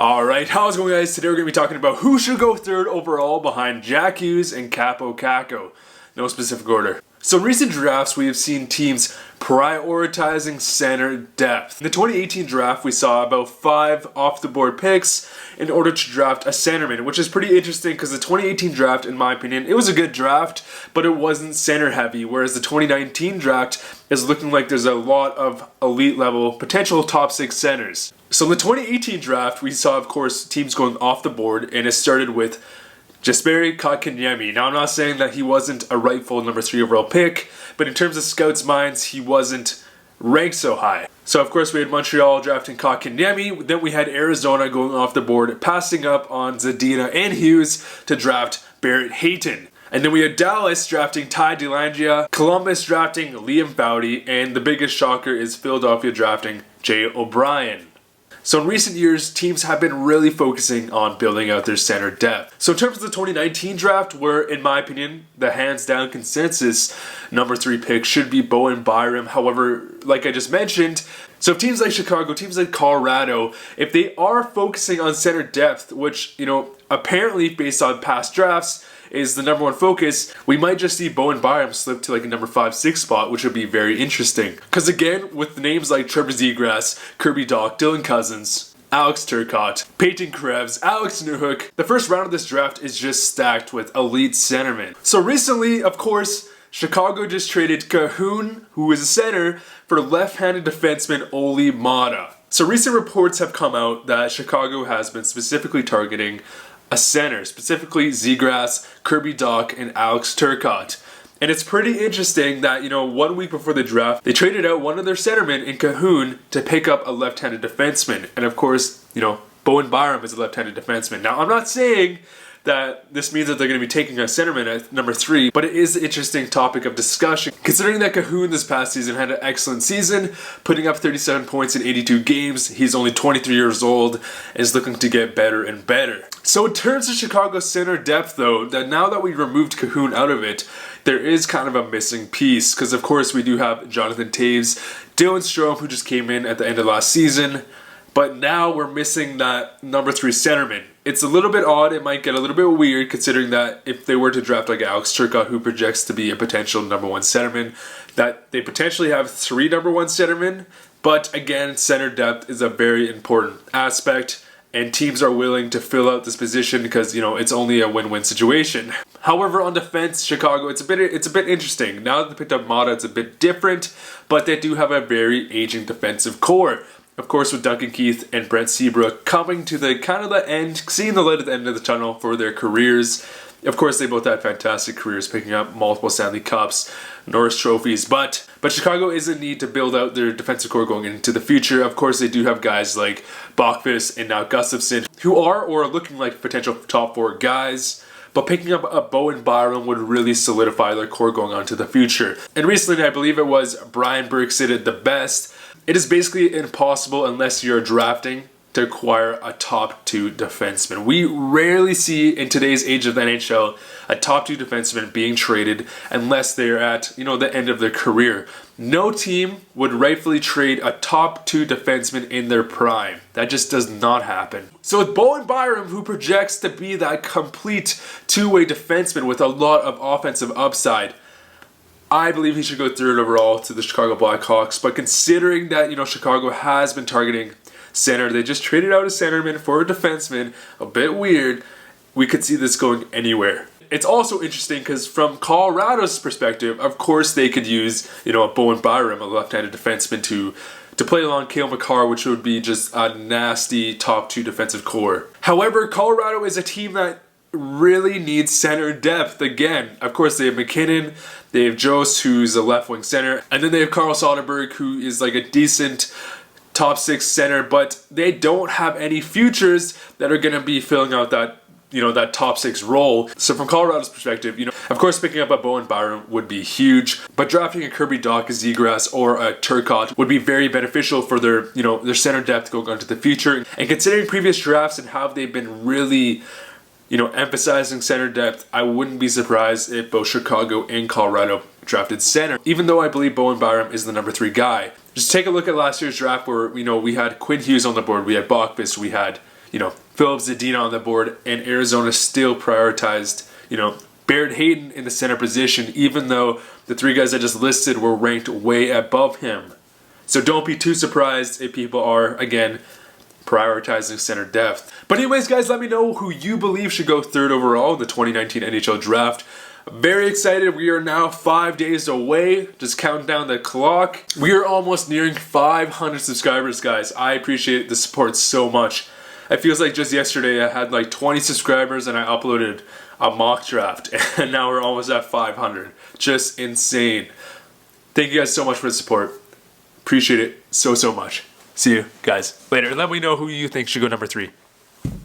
Alright, how's it going, guys? Today we're going to be talking about who should go third overall behind Jack Hughes and Kaapo Kakko. No specific order. So in recent drafts, we have seen teams prioritizing center depth. In the 2018 draft, we saw about 5 off-the-board picks in order to draft a centerman, which is pretty interesting because the 2018 draft, in my opinion, it was a good draft, but it wasn't center-heavy, whereas the 2019 draft is looking like there's a lot of elite-level, potential top 6 centers. So in the 2018 draft, we saw, of course, teams going off the board, and it started with Jesperi Kotkaniemi. Now, I'm not saying that he wasn't a rightful number 3 overall pick, but in terms of scouts' minds, he wasn't ranked so high. So, of course, we had Montreal drafting Kotkaniemi. Then we had Arizona going off the board, passing up on Zadina and Hughes to draft Barrett Hayton. And then we had Dallas drafting Ty Dellangia, Columbus drafting Liam Foudy, and the biggest shocker is Philadelphia drafting Jay O'Brien. So in recent years, teams have been really focusing on building out their center depth. So in terms of the 2019 draft, where, in my opinion, the hands-down consensus number 3 pick should be Bowen Byram. However, like I just mentioned, so if teams like Chicago, teams like Colorado, if they are focusing on center depth, which, apparently based on past drafts, is the number 1 focus, we might just see Bowen Byram slip to like a number 5-6 spot, which would be very interesting. Because again, with names like Trevor Zegras, Kirby Dach, Dylan Cozens, Alex Turcotte, Peyton Krebs, Alex Newhook, the first round of this draft is just stacked with elite centermen. So recently, of course, Chicago just traded Kahun, who is a center, for left-handed defenseman Olli Maatta. So recent reports have come out that Chicago has been specifically targeting a center, specifically Zegras, Kirby Dach, and Alex Turcotte. And it's pretty interesting that, 1 week before the draft, they traded out one of their centermen in Kahun to pick up a left-handed defenseman. And of course, Bowen Byram is a left-handed defenseman. Now, I'm not saying that this means that they're going to be taking a centerman at number 3, but it is an interesting topic of discussion, considering that Kahun this past season had an excellent season, putting up 37 points in 82 games. He's only 23 years old and is looking to get better and better. So in terms of Chicago's center depth, though, that now that we removed Kahun out of it, there is kind of a missing piece, because of course we do have Jonathan Toews, Dylan Strome, who just came in at the end of last season, but now we're missing that number 3 centerman. It's a little bit odd, it might get a little bit weird considering that if they were to draft like Alex Turcotte, who projects to be a potential number 1 centerman, that they potentially have 3 number 1 centermen, but again, center depth is a very important aspect, and teams are willing to fill out this position because, it's only a win-win situation. However, on defense, Chicago, it's a bit interesting. Now that they picked up Maatta, it's a bit different, but they do have a very aging defensive core. Of course, with Duncan Keith and Brent Seabrook coming to the end, seeing the light at the end of the tunnel for their careers. Of course, they both had fantastic careers, picking up multiple Stanley Cups, Norris trophies, but Chicago is in need to build out their defensive core going into the future. Of course, they do have guys like Bockfist and now Gustafsson, who are or are looking like potential top 4 guys. But picking up a Bowen Byram would really solidify their core going on to the future. And recently, I believe it was Brian Burke said it the best. It is basically impossible unless you're drafting to acquire a top 2 defenseman. We rarely see in today's age of the NHL a top 2 defenseman being traded unless they're at, the end of their career. No team would rightfully trade a top 2 defenseman in their prime. That just does not happen. So with Bowen Byram, who projects to be that complete 2-way defenseman with a lot of offensive upside, I believe he should go 3rd overall to the Chicago Blackhawks. But considering that, Chicago has been targeting center, they just traded out a centerman for a defenseman, a bit weird, we could see this going anywhere. It's also interesting because from Colorado's perspective, of course they could use, a Bowen Byram, a left-handed defenseman, to play along Cale Makar, which would be just a nasty top 2 defensive core. However, Colorado is a team that really needs center depth again. Of course, they have McKinnon, they have Jost, who's a left-wing center, and then they have Carl Soderberg, who is like a decent top 6 center, but they don't have any futures that are going to be filling out that that top 6 role. So from Colorado's perspective, of course picking up a Bowen Byram would be huge, but drafting a Kirby Dach, a Zegras, or a Turcotte would be very beneficial for their, their center depth going on to the future. And considering previous drafts and how they've been really, emphasizing center depth, I wouldn't be surprised if both Chicago and Colorado drafted center, even though I believe Bowen Byram is the number 3 guy. Just take a look at last year's draft where, we had Quinn Hughes on the board, we had Bockfist, we had, Phillips Zadina on the board, and Arizona still prioritized, Barrett Hayton in the center position, even though the 3 guys I just listed were ranked way above him. So don't be too surprised if people are, again, prioritizing center depth. But anyways, guys, let me know who you believe should go 3rd overall in the 2019 NHL Draft. Very excited. We are now 5 days away. Just counting down the clock. We are almost nearing 500 subscribers, guys. I appreciate the support so much. It feels like just yesterday I had like 20 subscribers and I uploaded a mock draft, and now we're almost at 500. Just insane. Thank you guys so much for the support. Appreciate it so much. See you guys later. Let me know who you think should go number 3.